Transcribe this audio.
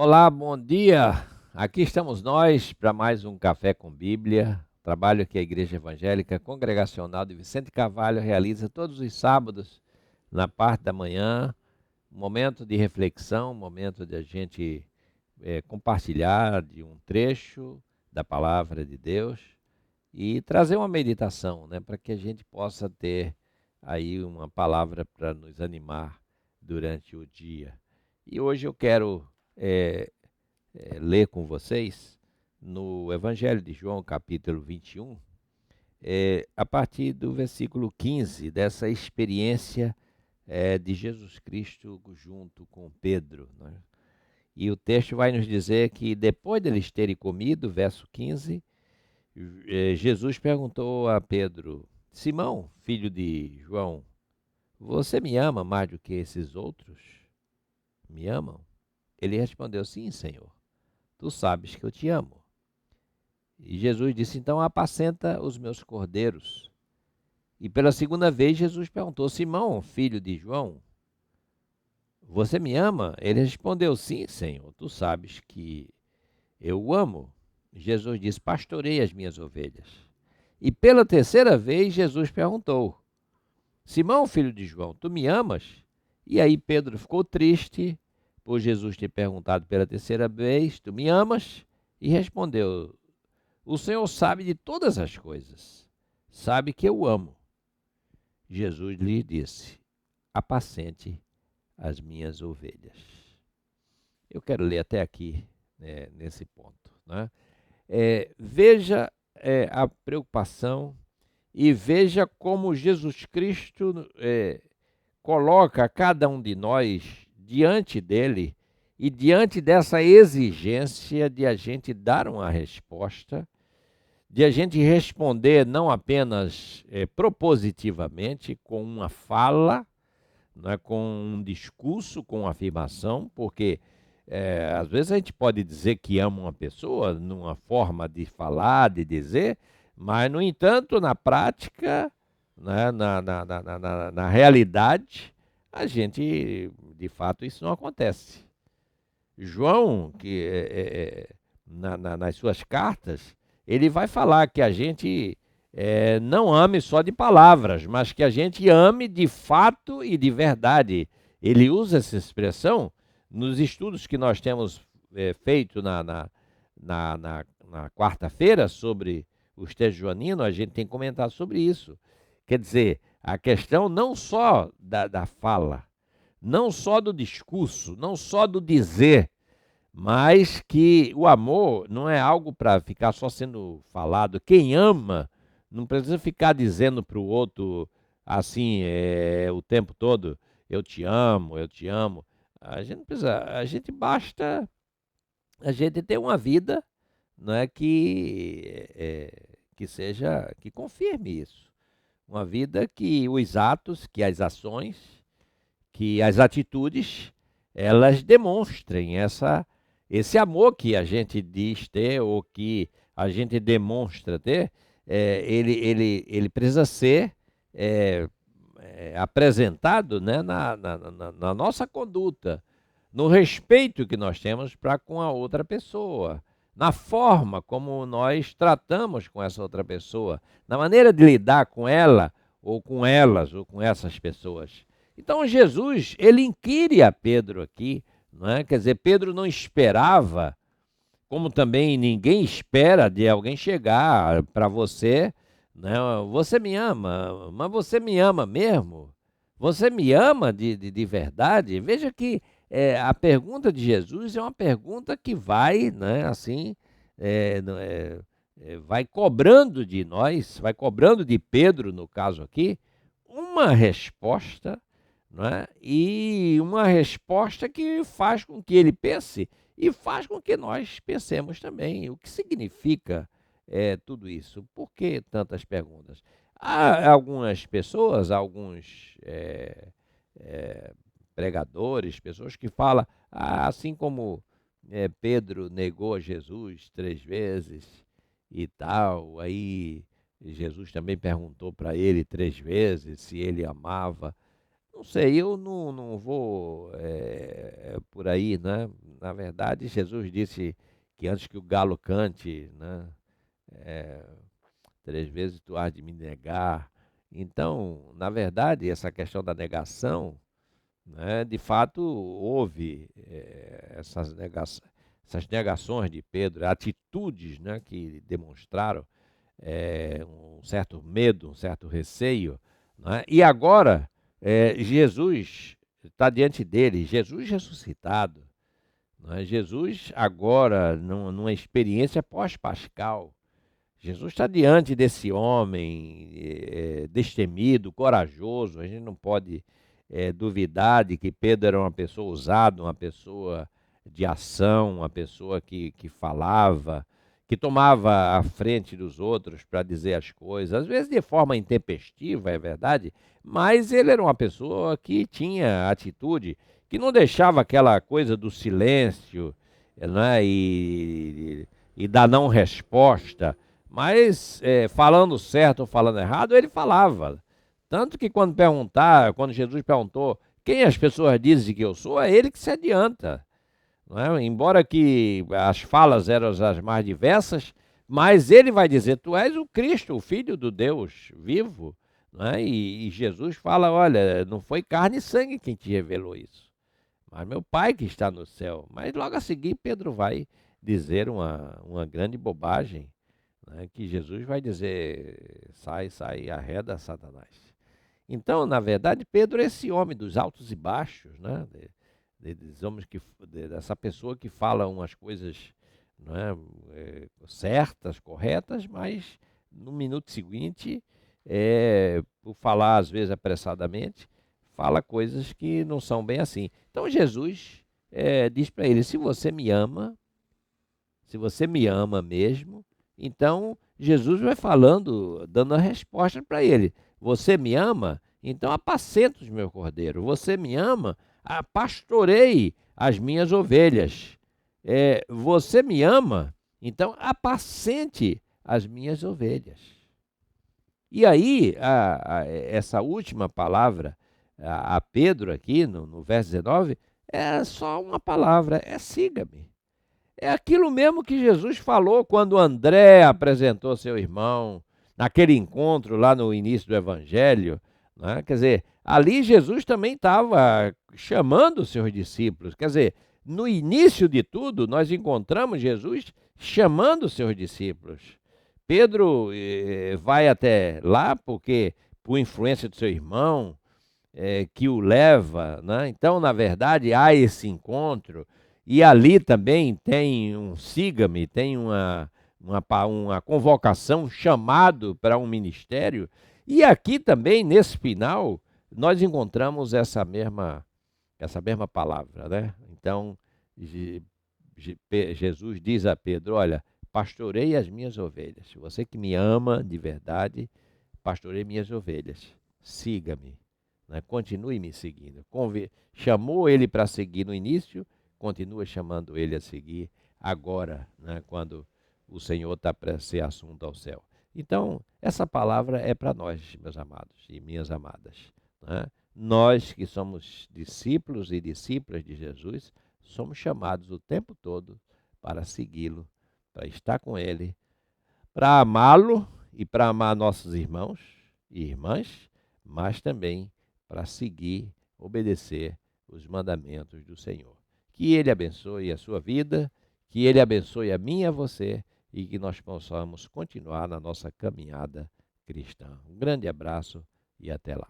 Olá, bom dia. Aqui estamos nós para mais um Café com Bíblia, trabalho que a Igreja Evangélica Congregacional de Vicente Carvalho realiza todos os sábados, na parte da manhã, um momento de reflexão, um momento de a gente compartilhar de um trecho da Palavra de Deus e trazer uma meditação, né, para que a gente possa ter aí uma palavra para nos animar durante o dia. E hoje eu quero eh, ler com vocês no Evangelho de João, capítulo 21, a partir do versículo 15, dessa experiência de Jesus Cristo junto com Pedro, né? E o texto vai nos dizer que depois deles terem comido, verso 15, Jesus perguntou a Pedro: Simão, filho de João, você me ama mais do que esses outros? Me amam? Ele respondeu: Sim, Senhor, tu sabes que eu te amo. E Jesus disse: Então apacenta os meus cordeiros. E pela segunda vez Jesus perguntou: Simão, filho de João, você me ama? Ele respondeu: Sim, Senhor, tu sabes que eu o amo. Jesus disse: Pastorei as minhas ovelhas. E pela terceira vez Jesus perguntou: Simão, filho de João, tu me amas? E aí Pedro ficou triste por Jesus ter perguntado pela terceira vez: Tu me amas? E respondeu: O Senhor sabe de todas as coisas, sabe que eu amo. Jesus lhe disse: Apacente as minhas ovelhas. Eu quero ler até aqui, nesse ponto, né? Veja a preocupação e veja como Jesus Cristo coloca cada um de nós diante dele e diante dessa exigência de a gente dar uma resposta, de a gente responder não apenas propositivamente, com uma fala, não é, com um discurso, com uma afirmação, porque às vezes a gente pode dizer que ama uma pessoa numa forma de falar, de dizer, mas, no entanto, na prática, né, na realidade, a gente, de fato, isso não acontece. João, que nas suas cartas, ele vai falar que a gente não ame só de palavras, mas que a gente ame de fato e de verdade. Ele usa essa expressão nos estudos que nós temos feito na quarta-feira sobre os textos joaninos, a gente tem comentado sobre isso. Quer dizer, a questão não só da fala, não só do discurso, não só do dizer, mas que o amor não é algo para ficar só sendo falado. Quem ama não precisa ficar dizendo para o outro assim o tempo todo: eu te amo, eu te amo. A gente não precisa, a gente basta a gente ter uma vida, não é, que seja, que confirme isso. Uma vida que os atos, que as ações, que as atitudes, elas demonstrem esse amor que a gente diz ter ou que a gente demonstra ter. Ele precisa ser apresentado, né, na nossa conduta, no respeito que nós temos para com a outra pessoa, na forma como nós tratamos com essa outra pessoa, na maneira de lidar com ela, ou com elas, ou com essas pessoas. Então Jesus, ele inquire a Pedro aqui, não é? Quer dizer, Pedro não esperava, como também ninguém espera de alguém chegar para você, né? Você me ama, mas você me ama mesmo? Você me ama de verdade? Veja que a pergunta de Jesus é uma pergunta que vai, né, assim, vai cobrando de nós, vai cobrando de Pedro, no caso aqui, uma resposta, não é? E uma resposta que faz com que ele pense e faz com que nós pensemos também. O que significa tudo isso? Por que tantas perguntas? Há algumas pessoas, alguns pregadores, pessoas que falam, assim como Pedro negou Jesus 3 vezes e tal, aí Jesus também perguntou para ele 3 vezes se ele amava. Não sei, eu não vou por aí, né? Na verdade, Jesus disse que antes que o galo cante, né? eh, 3 vezes tu hás de me negar. Então, na verdade, essa questão da negação, né? De fato, houve essas negações de Pedro, atitudes, né? Que demonstraram um certo medo, um certo receio, né? E agora Jesus está diante dele, Jesus ressuscitado, né? Jesus agora numa experiência pós-pascal. Jesus está diante desse homem destemido, corajoso. A gente não pode duvidar de que Pedro era uma pessoa ousada, uma pessoa de ação, uma pessoa que falava, que tomava a frente dos outros para dizer as coisas, às vezes de forma intempestiva, é verdade, mas ele era uma pessoa que tinha atitude, que não deixava aquela coisa do silêncio, né, e da não resposta. Mas falando certo ou falando errado, ele falava. Tanto que quando Jesus perguntou quem as pessoas dizem que eu sou, é ele que se adianta. Não é? Embora que as falas eram as mais diversas, mas ele vai dizer, tu és o Cristo, o Filho do Deus vivo. Não é? E Jesus fala, olha, não foi carne e sangue quem te revelou isso, mas meu Pai que está no céu. Mas logo a seguir Pedro vai dizer uma grande bobagem, né, que Jesus vai dizer, sai, sai, arreda Satanás. Então, na verdade, Pedro é esse homem dos altos e baixos, né, dos homens dessa pessoa que fala umas coisas, não é, certas, corretas, mas no minuto seguinte, por falar às vezes apressadamente, fala coisas que não são bem assim. Então Jesus diz para ele, se você me ama mesmo, então Jesus vai falando, dando a resposta para ele. Você me ama? Então apacenta os meus cordeiros. Você me ama? Pastorei as minhas ovelhas. Você me ama? Então apacente as minhas ovelhas. E aí, essa última palavra a Pedro aqui, no verso 19, é só uma palavra, siga-me. É aquilo mesmo que Jesus falou quando André apresentou seu irmão, naquele encontro lá no início do Evangelho, né? Quer dizer, ali Jesus também estava chamando os seus discípulos. Quer dizer, no início de tudo, nós encontramos Jesus chamando os seus discípulos. Pedro vai até lá porque, por influência do seu irmão, que o leva, né? Então, na verdade, há esse encontro. E ali também tem um siga-me, tem uma convocação, um chamado para um ministério. E aqui também, nesse final, nós encontramos essa mesma palavra, né? Então, Jesus diz a Pedro, olha, pastorei as minhas ovelhas. Você que me ama de verdade, pastorei minhas ovelhas. Siga-me, né? Continue me seguindo. Chamou ele para seguir no início, continua chamando ele a seguir agora, né, quando o Senhor está para ser assunto ao céu. Então, essa palavra é para nós, meus amados e minhas amadas, né? Nós que somos discípulos e discípulas de Jesus, somos chamados o tempo todo para segui-lo, para estar com ele, para amá-lo e para amar nossos irmãos e irmãs, mas também para seguir, obedecer os mandamentos do Senhor. Que Ele abençoe a sua vida, que Ele abençoe a mim e a você e que nós possamos continuar na nossa caminhada cristã. Um grande abraço e até lá.